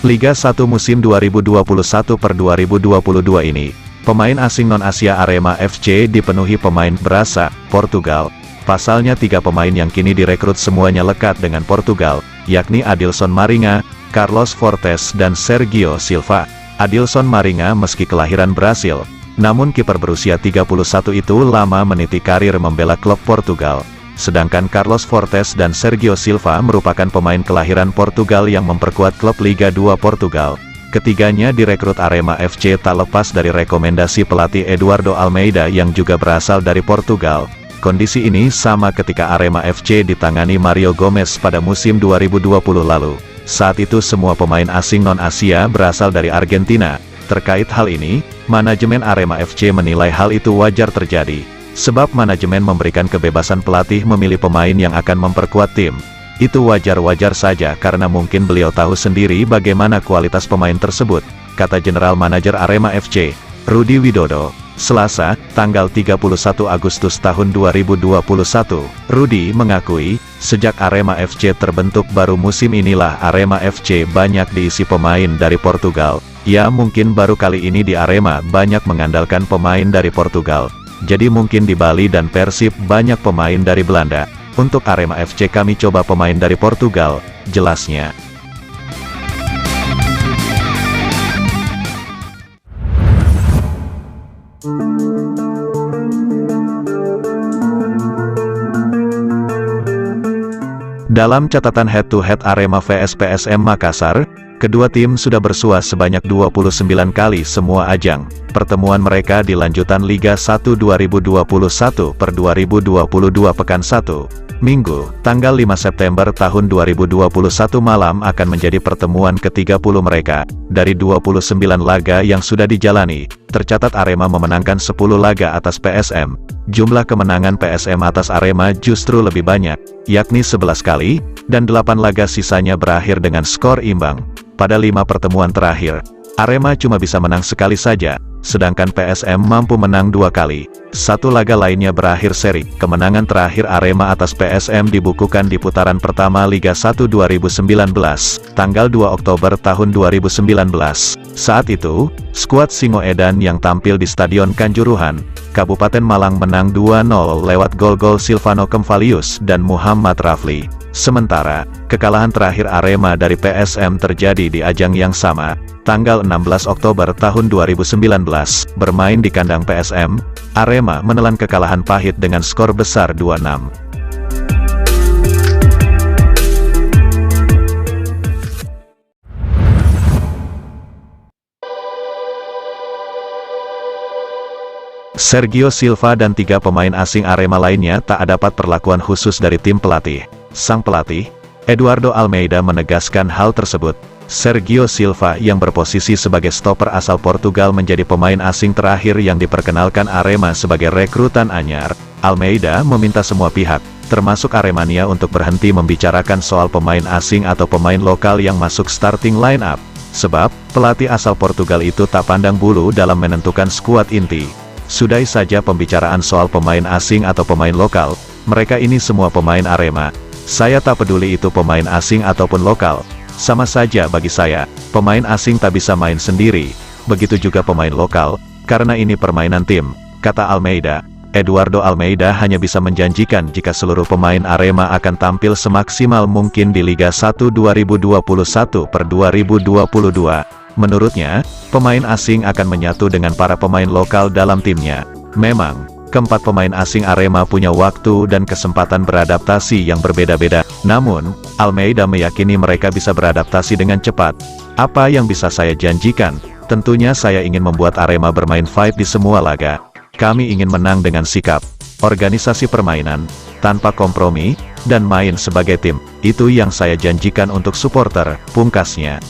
Liga 1 musim 2021-2022 ini, pemain asing non-Asia Arema FC dipenuhi pemain berasal Portugal. Pasalnya 3 pemain yang kini direkrut semuanya lekat dengan Portugal, yakni Adilson Maringa, Carlos Fortes dan Sergio Silva. Adilson Maringa meski kelahiran Brasil, namun kiper berusia 31 itu lama meniti karir membela klub Portugal. Sedangkan Carlos Fortes dan Sergio Silva merupakan pemain kelahiran Portugal yang memperkuat klub Liga 2 Portugal. Ketiganya direkrut Arema FC tak lepas dari rekomendasi pelatih Eduardo Almeida yang juga berasal dari Portugal. Kondisi ini sama ketika Arema FC ditangani Mario Gomez pada musim 2020 lalu. Saat itu semua pemain asing non-Asia berasal dari Argentina. Terkait hal ini, manajemen Arema FC menilai hal itu wajar terjadi. Sebab manajemen memberikan kebebasan pelatih memilih pemain yang akan memperkuat tim. Itu wajar-wajar saja karena mungkin beliau tahu sendiri bagaimana kualitas pemain tersebut, kata General Manager Arema FC, Rudi Widodo, Selasa, tanggal 31 Agustus tahun 2021. Rudi mengakui, sejak Arema FC terbentuk baru musim inilah Arema FC banyak diisi pemain dari Portugal. Ya mungkin baru kali ini di Arema banyak mengandalkan pemain dari Portugal. Jadi mungkin di Bali dan Persib banyak pemain dari Belanda. Untuk Arema FC kami coba pemain dari Portugal, jelasnya. Dalam catatan head-to-head Arema vs PSM Makassar, kedua tim sudah bersua sebanyak 29 kali semua ajang. Pertemuan mereka di lanjutan Liga 1 2021/2022 Pekan 1, Minggu, tanggal 5 September tahun 2021 malam akan menjadi pertemuan ke-30 mereka. Dari 29 laga yang sudah dijalani, tercatat Arema memenangkan 10 laga atas PSM. Jumlah kemenangan PSM atas Arema justru lebih banyak, yakni 11 kali, dan 8 laga sisanya berakhir dengan skor imbang. Pada 5 pertemuan terakhir, Arema cuma bisa menang sekali saja, sedangkan PSM mampu menang 2 kali. 1 laga lainnya berakhir seri. Kemenangan terakhir Arema atas PSM dibukukan di putaran pertama Liga 1 2019, tanggal 2 Oktober tahun 2019. Saat itu, skuad Singoedan yang tampil di Stadion Kanjuruhan, Kabupaten Malang menang 2-0 lewat gol-gol Silvano Kemvalius dan Muhammad Rafli. Sementara, kekalahan terakhir Arema dari PSM terjadi di ajang yang sama, tanggal 16 Oktober tahun 2019, bermain di kandang PSM, Arema menelan kekalahan pahit dengan skor besar 2-6. Sergio Silva dan 3 pemain asing Arema lainnya tak dapat perlakuan khusus dari tim pelatih. Sang pelatih, Eduardo Almeida menegaskan hal tersebut. Sergio Silva yang berposisi sebagai stopper asal Portugal menjadi pemain asing terakhir yang diperkenalkan Arema sebagai rekrutan anyar. Almeida meminta semua pihak, termasuk Aremania untuk berhenti membicarakan soal pemain asing atau pemain lokal yang masuk starting line up. Sebab, pelatih asal Portugal itu tak pandang bulu dalam menentukan skuad inti. Sudahi saja pembicaraan soal pemain asing atau pemain lokal, mereka ini semua pemain Arema. Saya tak peduli itu pemain asing ataupun lokal. Sama saja bagi saya, pemain asing tak bisa main sendiri, begitu juga pemain lokal, karena ini permainan tim, kata Almeida. Eduardo Almeida hanya bisa menjanjikan jika seluruh pemain Arema akan tampil semaksimal mungkin di Liga 1 2021/2022. Menurutnya, pemain asing akan menyatu dengan para pemain lokal dalam timnya. Memang, keempat pemain asing Arema punya waktu dan kesempatan beradaptasi yang berbeda-beda. Namun, Almeida meyakini mereka bisa beradaptasi dengan cepat. Apa yang bisa saya janjikan? Tentunya saya ingin membuat Arema bermain fight di semua laga. Kami ingin menang dengan sikap, organisasi permainan, tanpa kompromi, dan main sebagai tim. Itu yang saya janjikan untuk supporter, pungkasnya.